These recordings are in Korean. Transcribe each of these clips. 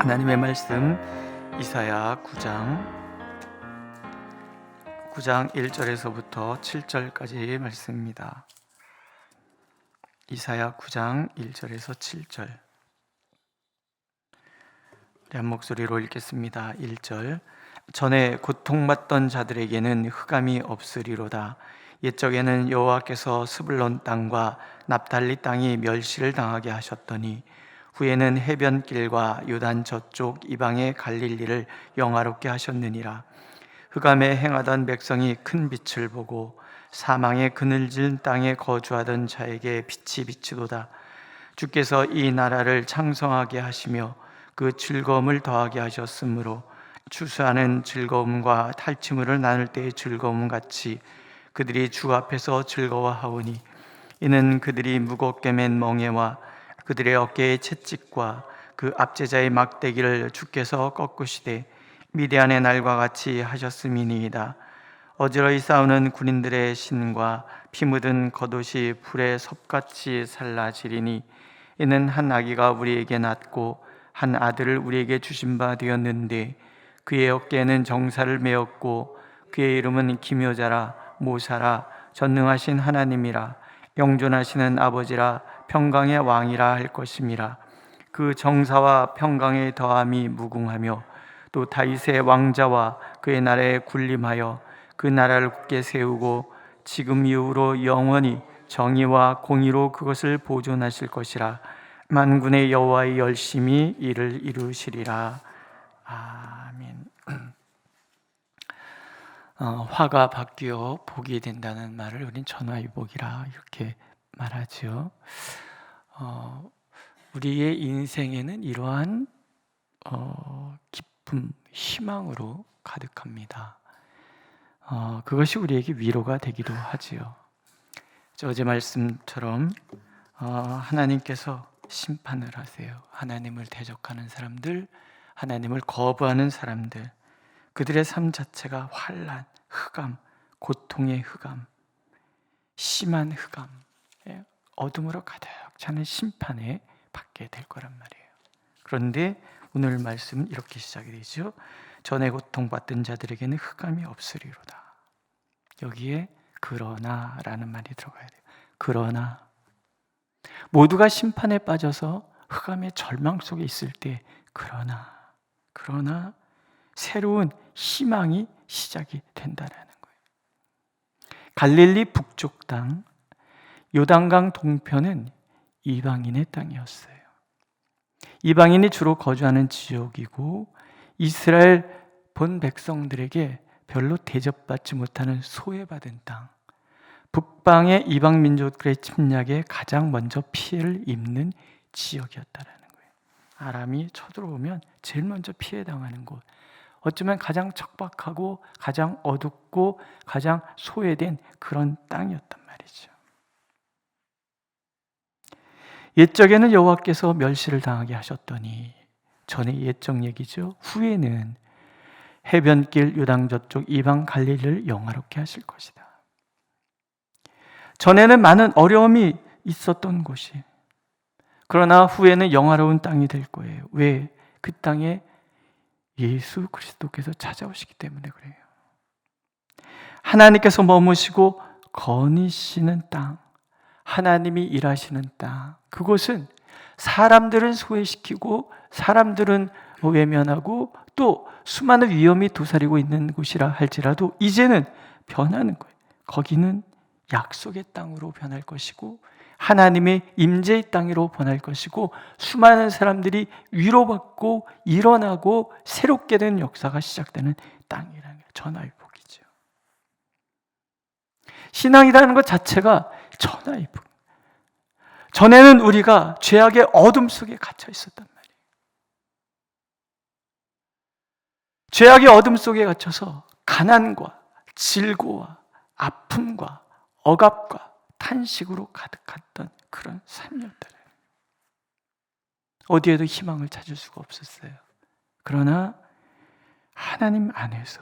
하나님의 말씀 이사야 9장 1절에서부터 7절까지의 말씀입니다. 이사야 9장 1절에서 7절. 우리 한 목소리로 읽겠습니다. 1절. 전에 고통받던 자들에게는 흑암이 없으리로다. 옛적에는 여호와께서 스불론 땅과 납달리 땅이 멸시를 당하게 하셨더니 후에는 해변길과 요단 저쪽 이방의 갈릴리를 영화롭게 하셨느니라. 흑암에 행하던 백성이 큰 빛을 보고 사망의 그늘진 땅에 거주하던 자에게 빛이 비치도다. 주께서 이 나라를 창성하게 하시며 그 즐거움을 더하게 하셨으므로 추수하는 즐거움과 탈취물을 나눌 때의 즐거움 같이 그들이 주 앞에서 즐거워하오니, 이는 그들이 무겁게 맨 멍에와 그들의 어깨의 채찍과 그 압제자의 막대기를 주께서 꺾으시되 미디안의 날과 같이 하셨음이니이다. 어지러이 싸우는 군인들의 신과 피 묻은 겉옷이 불에 섭같이 살라지리니, 이는 한 아기가 우리에게 낳고 한 아들을 우리에게 주신 바 되었는데 그의 어깨에는 정사를 메었고 그의 이름은 기묘자라 모사라 전능하신 하나님이라 영존하시는 아버지라 평강의 왕이라 할 것임이라. 그 정사와 평강의 더함이 무궁하며 또 다윗의 왕자와 그의 나라에 군림하여 그 나라를 굳게 세우고 지금 이후로 영원히 정의와 공의로 그것을 보존하실 것이라. 만군의 여호와의 열심히 이를 이루시리라. 아멘. 화가 바뀌어 복이 된다는 말을 우린 전화위복이라 이렇게 말하죠. 우리의 인생에는 이러한 기쁨, 희망으로 가득합니다. 그것이 우리에게 위로가 되기도 하지요. 어제 말씀처럼 하나님께서 심판을 하세요. 하나님을 대적하는 사람들, 하나님을 거부하는 사람들, 그들의 삶 자체가 환난, 흑암, 고통의 흑암, 심한 흑암, 어둠으로 가득 차는 심판에 받게 될 거란 말이에요. 그런데 오늘 말씀은 이렇게 시작이 되죠. 전에 고통받던 자들에게는 흑암이 없으리로다. 여기에 그러나라는 말이 들어가야 돼요. 그러나 모두가 심판에 빠져서 흑암의 절망 속에 있을 때 그러나 새로운 희망이 시작이 된다라는 거예요. 갈릴리 북쪽 땅, 요단강 동편은 이방인의 땅이었어요. 이방인이 주로 거주하는 지역이고 이스라엘 본 백성들에게 별로 대접받지 못하는 소외받은 땅, 북방의 이방 민족들의 침략에 가장 먼저 피해를 입는 지역이었다라는 거예요. 아람이 쳐들어오면 제일 먼저 피해당하는 곳, 어쩌면 가장 척박하고 가장 어둡고 가장 소외된 그런 땅이었단 말이죠. 옛적에는 여호와께서 멸시를 당하게 하셨더니, 전에 옛적 얘기죠. 후에는 해변길 요단 저쪽 이방 갈릴리를 영화롭게 하실 것이다. 전에는 많은 어려움이 있었던 곳이, 그러나 후에는 영화로운 땅이 될 거예요. 왜? 그 땅에 예수 그리스도께서 찾아오시기 때문에 그래요. 하나님께서 머무시고 거니시는 땅, 하나님이 일하시는 땅, 그곳은 사람들은 소외시키고 사람들은 외면하고 또 수많은 위험이 도사리고 있는 곳이라 할지라도 이제는 변하는 거예요. 거기는 약속의 땅으로 변할 것이고 하나님의 임재의 땅으로 변할 것이고 수많은 사람들이 위로받고 일어나고 새롭게 된 역사가 시작되는 땅이라는 게 전화위복이죠. 신앙이라는 것 자체가 전화위복. 전에는 우리가 죄악의 어둠 속에 갇혀 있었단 말이에요. 죄악의 어둠 속에 갇혀서 가난과 질고와 아픔과 억압과 탄식으로 가득했던 그런 삶이었더래요. 어디에도 희망을 찾을 수가 없었어요. 그러나 하나님 안에서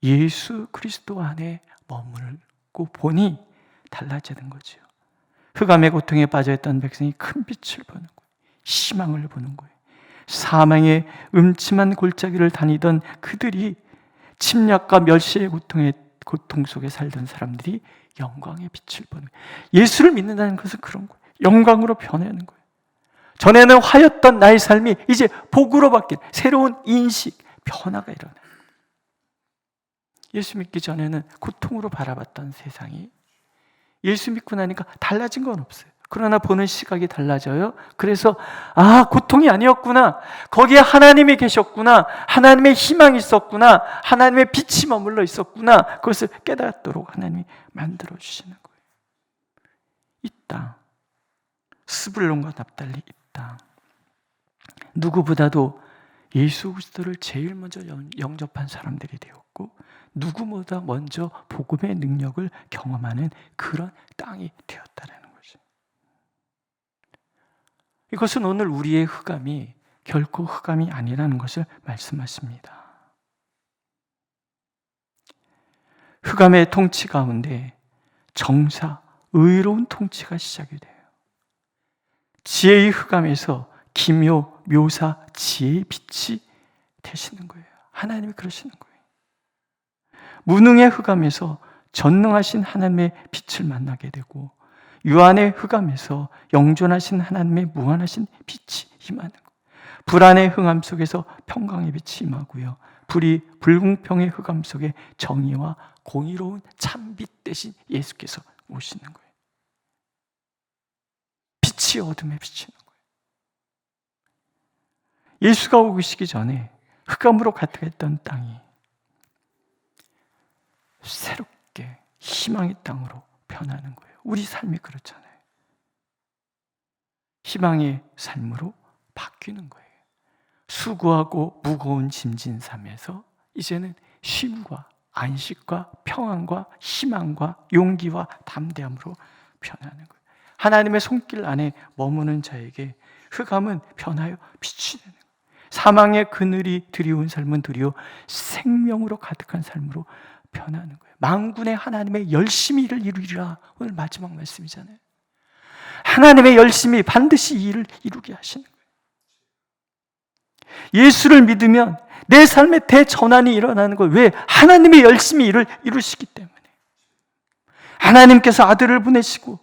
예수 그리스도 안에 머물고 보니 달라지는 거죠. 흑암의 고통에 빠져있던 백성이 큰 빛을 보는 거예요. 희망을 보는 거예요. 사망의 음침한 골짜기를 다니던 그들이, 침략과 멸시의 고통 속에 살던 사람들이 영광의 빛을 보는 거예요. 예수를 믿는다는 것은 그런 거예요. 영광으로 변하는 거예요. 전에는 화였던 나의 삶이 이제 복으로 바뀐 새로운 인식, 변화가 일어나요. 예수 믿기 전에는 고통으로 바라봤던 세상이 예수 믿고 나니까 달라진 건 없어요. 그러나 보는 시각이 달라져요. 그래서 고통이 아니었구나, 거기에 하나님이 계셨구나, 하나님의 희망이 있었구나, 하나님의 빛이 머물러 있었구나, 그것을 깨닫도록 하나님이 만들어 주시는 거예요. 이 땅, 스불론과 납달리 이 땅, 누구보다도 예수 그리스도를 제일 먼저 영접한 사람들이 되었고, 누구보다 먼저 복음의 능력을 경험하는 그런 땅이 되었다는 거죠. 이것은 오늘 우리의 흑암이 결코 흑암이 아니라는 것을 말씀하십니다. 흑암의 통치 가운데 정사, 의로운 통치가 시작이 돼요. 지혜의 흑암에서 기묘, 묘사, 지혜의 빛이 되시는 거예요. 하나님이 그러시는 거예요. 무능의 흑암에서 전능하신 하나님의 빛을 만나게 되고, 유한의 흑암에서 영존하신 하나님의 무한하신 빛이 임하는 거예요. 불안의 흑암 속에서 평강의 빛이 임하고요, 불공평의 흑암 속에 정의와 공의로운 참빛 대신 예수께서 오시는 거예요. 빛이 어둠에 비치는 거예요. 예수가 오시기 전에 흑암으로 가득했던 땅이 새롭게 희망의 땅으로 변하는 거예요. 우리 삶이 그렇잖아요. 희망의 삶으로 바뀌는 거예요. 수고하고 무거운 짐진 삶에서 이제는 쉼과 안식과 평안과 희망과 용기와 담대함으로 변하는 거예요. 하나님의 손길 안에 머무는 자에게 흑암은 변하여 빛이 되는 거예요. 사망의 그늘이 드리운 삶은 드리워 생명으로 가득한 삶으로 변하는 거예요. 만군의 하나님의 열심히 일을 이루리라, 오늘 마지막 말씀이잖아요. 하나님의 열심히 반드시 이 일을 이루게 하시는 거예요. 예수를 믿으면 내 삶에 대전환이 일어나는 거예요. 왜? 하나님의 열심히 일을 이루시기 때문에. 하나님께서 아들을 보내시고,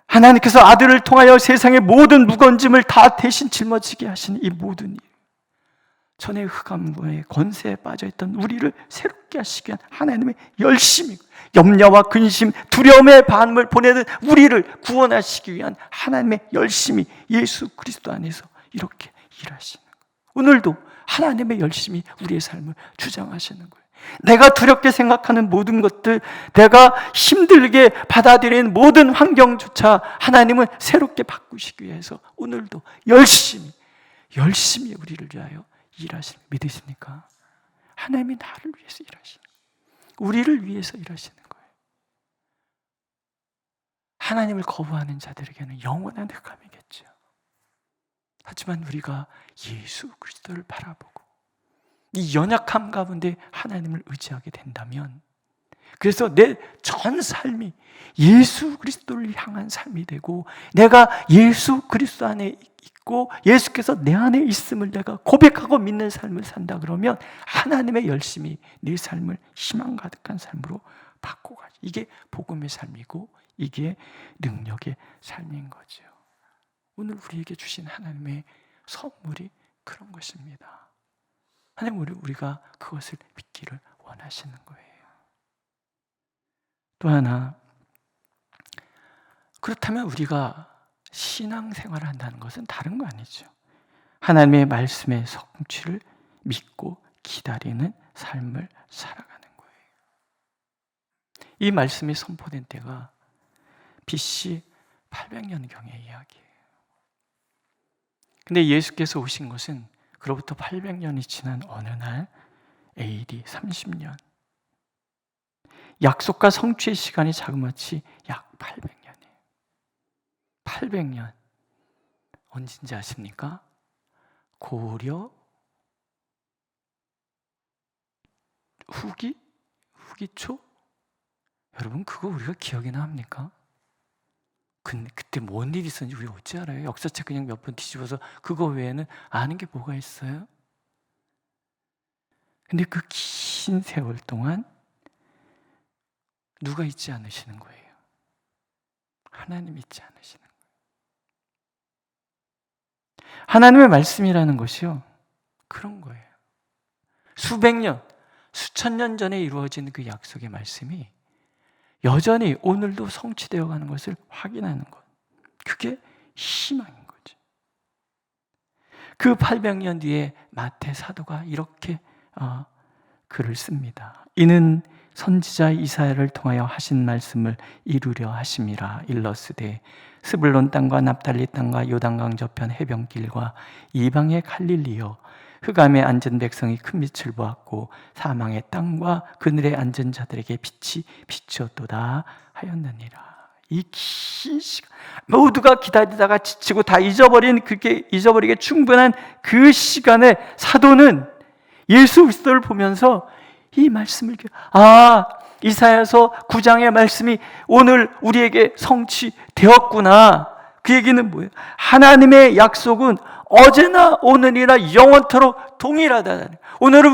하나님께서 아들을 통하여 세상의 모든 무거운 짐을 다 대신 짊어지게 하시는 이 모든 일, 전에 흑암의 권세에 빠져있던 우리를 새롭게 하시기 위한 하나님의 열심이, 염려와 근심, 두려움의 반응을 보내는 우리를 구원하시기 위한 하나님의 열심이 예수 그리스도 안에서 이렇게 일하시는 거예요. 오늘도 하나님의 열심이 우리의 삶을 주장하시는 거예요. 내가 두렵게 생각하는 모든 것들, 내가 힘들게 받아들이는 모든 환경조차 하나님은 새롭게 바꾸시기 위해서 오늘도 열심히 우리를 위하여 일하시는, 믿으십니까? 하나님이 나를 위해서 일하시는 거예요. 우리를 위해서 일하시는 거예요. 하나님을 거부하는 자들에게는 영원한 흑암이겠죠. 하지만 우리가 예수 그리스도를 바라보고 이 연약함 가운데 하나님을 의지하게 된다면, 그래서 내 전 삶이 예수 그리스도를 향한 삶이 되고, 내가 예수 그리스도 안에 있고 예수께서 내 안에 있음을 내가 고백하고 믿는 삶을 산다 그러면 하나님의 열심이 네 삶을 희망 가득한 삶으로 바꿔가죠. 이게 복음의 삶이고 이게 능력의 삶인 거죠. 오늘 우리에게 주신 하나님의 선물이 그런 것입니다. 하나님, 우리가 그것을 믿기를 원하시는 거예요. 또 하나, 그렇다면 우리가 신앙생활을 한다는 것은 다른 거 아니죠. 하나님의 말씀의 성취를 믿고 기다리는 삶을 살아가는 거예요. 이 말씀이 선포된 때가 BC 800년경의 이야기예요. 근데 예수께서 오신 것은 그로부터 800년이 지난 어느 날 AD 30년, 약속과 성취의 시간이 자그마치 약 800년이에요. 800년 언제인지 아십니까? 고려 후기 초? 여러분, 그거 우리가 기억이나 합니까? 근데 그때 뭔 일이 있었는지 우리 어찌 알아요? 역사책 그냥 몇 번 뒤집어서 그거 외에는 아는 게 뭐가 있어요? 근데 그 긴 세월 동안 누가 있지 않으시는 거예요? 하나님 있지 않으시는 거예요. 하나님의 말씀이라는 것이요, 그런 거예요. 수백 년, 수천 년 전에 이루어진 그 약속의 말씀이 여전히 오늘도 성취되어 가는 것을 확인하는 것. 그게 희망인 거죠. 그 800년 뒤에 마태 사도가 이렇게 글을 씁니다. 이는 선지자 이사야를 통하여 하신 말씀을 이루려 하심이라. 일러스되 스불론 땅과 납달리 땅과 요단강 저편 해변길과 이방의 갈릴리여, 흑암에 앉은 백성이 큰 빛을 보았고 사망의 땅과 그늘에 앉은 자들에게 빛이 비추었도다 하였느니라. 이 긴 시간, 모두가 기다리다가 지치고 다 잊어버린, 그렇게 잊어버리게 충분한 그 시간에 사도는 예수 그리스도를 보면서 이 말씀을, 이사야서 9장의 말씀이 오늘 우리에게 성취되었구나. 그 얘기는 뭐예요? 하나님의 약속은 어제나 오늘이나 영원토록 동일하다. 오늘은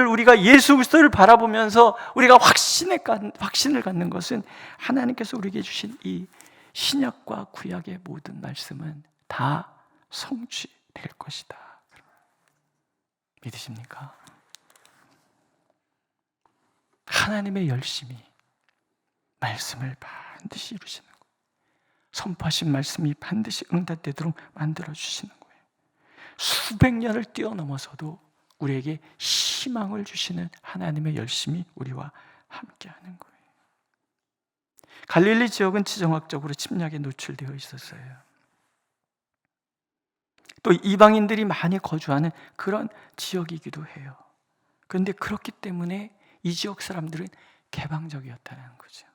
우리가 예수 그리스도를 바라보면서 우리가 확신을 갖는 것은 하나님께서 우리에게 주신 이 신약과 구약의 모든 말씀은 다 성취될 것이다. 믿으십니까? 하나님의 열심히 말씀을 반드시 이루시는 거예요. 선포하신 말씀이 반드시 응답되도록 만들어주시는 거예요. 수백 년을 뛰어넘어서도 우리에게 희망을 주시는 하나님의 열심이 우리와 함께하는 거예요. 갈릴리 지역은 지정학적으로 침략에 노출되어 있었어요. 또 이방인들이 많이 거주하는 그런 지역이기도 해요. 그런데 그렇기 때문에 이 지역 사람들은 개방적이었다는 거죠.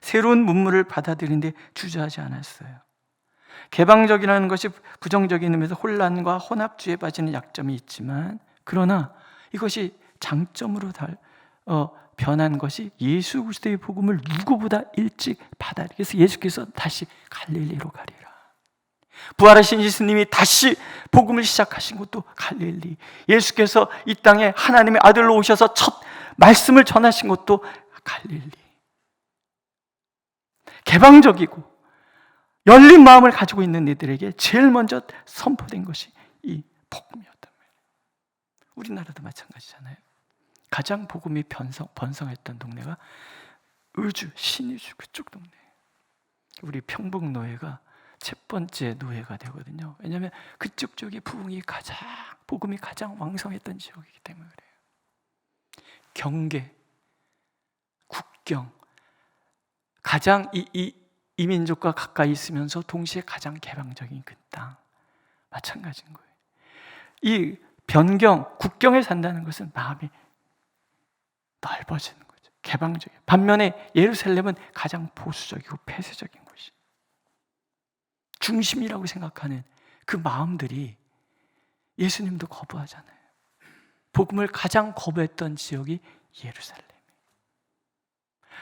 새로운 문물을 받아들이는데 주저하지 않았어요. 개방적이라는 것이 부정적인 의미에서 혼란과 혼합주의에 빠지는 약점이 있지만, 그러나 이것이 장점으로 변한 것이 예수 그리스도의 복음을 누구보다 일찍 받아들이기 위해서 예수께서 다시 갈릴리로 가리라. 부활하신 예수님이 다시 복음을 시작하신 것도 갈릴리, 예수께서 이 땅에 하나님의 아들로 오셔서 첫 말씀을 전하신 것도 갈릴리. 개방적이고 열린 마음을 가지고 있는 이들에게 제일 먼저 선포된 것이 이 복음이었단 말이에요. 우리나라도 마찬가지잖아요. 가장 복음이 번성했던 동네가 신의주 그쪽 동네. 우리 평북노예가 첫 번째 노예가 되거든요. 왜냐하면 그쪽 쪽이 복음이 가장 왕성했던 지역이기 때문에 그래요. 경계, 국경, 가장 이 민족과 가까이 있으면서 동시에 가장 개방적인 그 땅, 마찬가지인 거예요. 이 국경에 산다는 것은 마음이 넓어지는 거죠. 개방적이에요. 반면에 예루살렘은 가장 보수적이고 폐쇄적인 곳이, 중심이라고 생각하는 그 마음들이 예수님도 거부하잖아요. 복음을 가장 거부했던 지역이 예루살렘,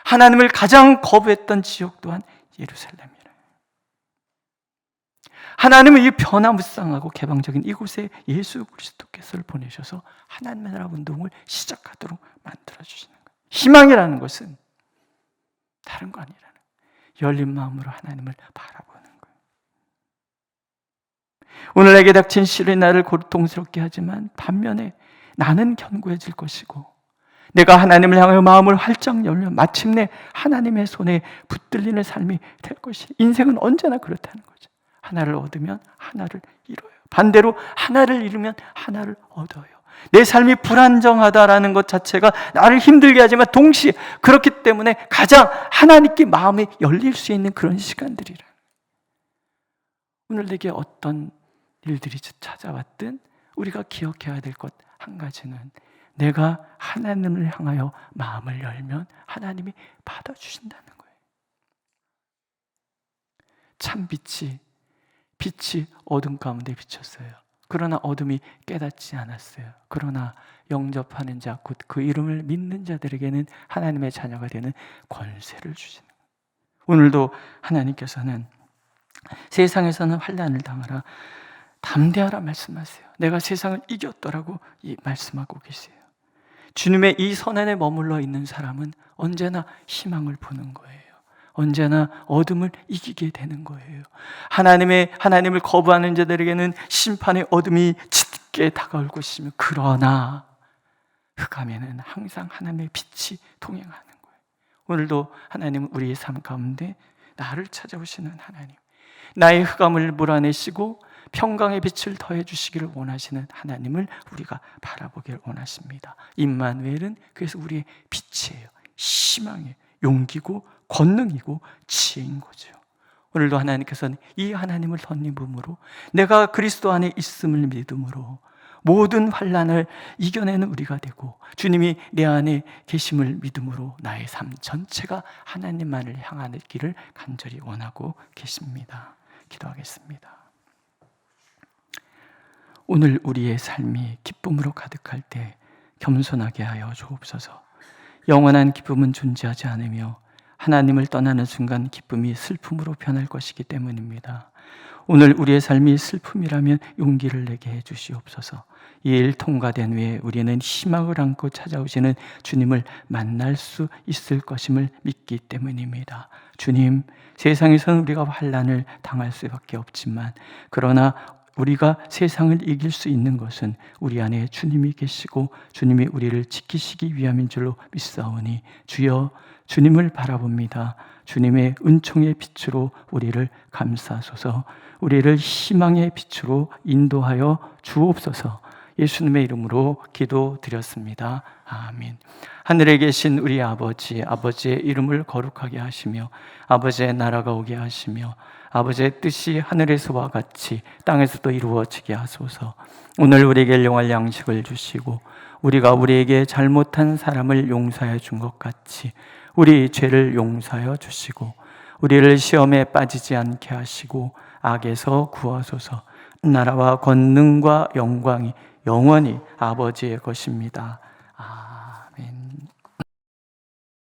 하나님을 가장 거부했던 지역 또한 예루살렘이라. 하나님은 이 변화무쌍하고 개방적인 이곳에 예수 그리스도께서를 보내셔서 하나님의 나라 운동을 시작하도록 만들어주시는 거예요. 희망이라는 것은 다른 거 아니라는 거예요. 열린 마음으로 하나님을 바라보는 거예요. 오늘 내게 닥친 시련이 나를 고통스럽게 하지만 반면에 나는 견고해질 것이고, 내가 하나님을 향하여 마음을 활짝 열면 마침내 하나님의 손에 붙들리는 삶이 될 것이. 인생은 언제나 그렇다는 거죠. 하나를 얻으면 하나를 잃어요. 반대로 하나를 잃으면 하나를 얻어요. 내 삶이 불안정하다라는 것 자체가 나를 힘들게 하지만 동시에 그렇기 때문에 가장 하나님께 마음이 열릴 수 있는 그런 시간들이라. 오늘 내게 어떤 일들이 찾아왔든 우리가 기억해야 될 것 한 가지는, 내가 하나님을 향하여 마음을 열면 하나님이 받아주신다는 거예요. 참 빛이 어둠 가운데 비쳤어요. 그러나 어둠이 깨닫지 않았어요. 그러나 영접하는 자, 곧 그 이름을 믿는 자들에게는 하나님의 자녀가 되는 권세를 주시는 거예요. 오늘도 하나님께서는 세상에서는 환난을 당하라, 담대하라 말씀하세요. 내가 세상을 이겼더라고 말씀하고 계세요. 주님의 이 선안에 머물러 있는 사람은 언제나 희망을 보는 거예요. 언제나 어둠을 이기게 되는 거예요. 하나님을 거부하는 자들에게는 심판의 어둠이 짙게 다가올 것이며, 그러나 흑암에는 항상 하나님의 빛이 동행하는 거예요. 오늘도 하나님은 우리의 삶 가운데 나를 찾아오시는 하나님, 나의 흑암을 몰아내시고 평강의 빛을 더해 주시기를 원하시는 하나님을 우리가 바라보기를 원하십니다. 임마누엘은 그래서 우리의 빛이에요. 희망이에요. 용기고 권능이고 지혜인 거죠. 오늘도 하나님께서는 이 하나님을 덧입음으로, 내가 그리스도 안에 있음을 믿음으로 모든 환난을 이겨내는 우리가 되고, 주님이 내 안에 계심을 믿음으로 나의 삶 전체가 하나님만을 향하는 길을 간절히 원하고 계십니다. 기도하겠습니다. 오늘 우리의 삶이 기쁨으로 가득할 때 겸손하게 하여 주옵소서. 영원한 기쁨은 존재하지 않으며 하나님을 떠나는 순간 기쁨이 슬픔으로 변할 것이기 때문입니다. 오늘 우리의 삶이 슬픔이라면 용기를 내게 해 주시옵소서. 이 일 통과된 후에 우리는 희망을 안고 찾아오시는 주님을 만날 수 있을 것임을 믿기 때문입니다. 주님, 세상에서는 우리가 환난을 당할 수밖에 없지만, 그러나 우리가 세상을 이길 수 있는 것은 우리 안에 주님이 계시고 주님이 우리를 지키시기 위함인 줄로 믿사오니, 주여 주님을 바라봅니다. 주님의 은총의 빛으로 우리를 감싸소서. 우리를 희망의 빛으로 인도하여 주옵소서. 예수님의 이름으로 기도드렸습니다. 아멘. 하늘에 계신 우리 아버지, 아버지의 이름을 거룩하게 하시며 아버지의 나라가 오게 하시며 아버지의 뜻이 하늘에서와 같이 땅에서도 이루어지게 하소서. 오늘 우리에게 일용할 양식을 주시고 우리가 우리에게 잘못한 사람을 용서해 준 것 같이 우리 죄를 용서하여 주시고 우리를 시험에 빠지지 않게 하시고 악에서 구하소서. 나라와 권능과 영광이 영원히 아버지의 것입니다. 아멘.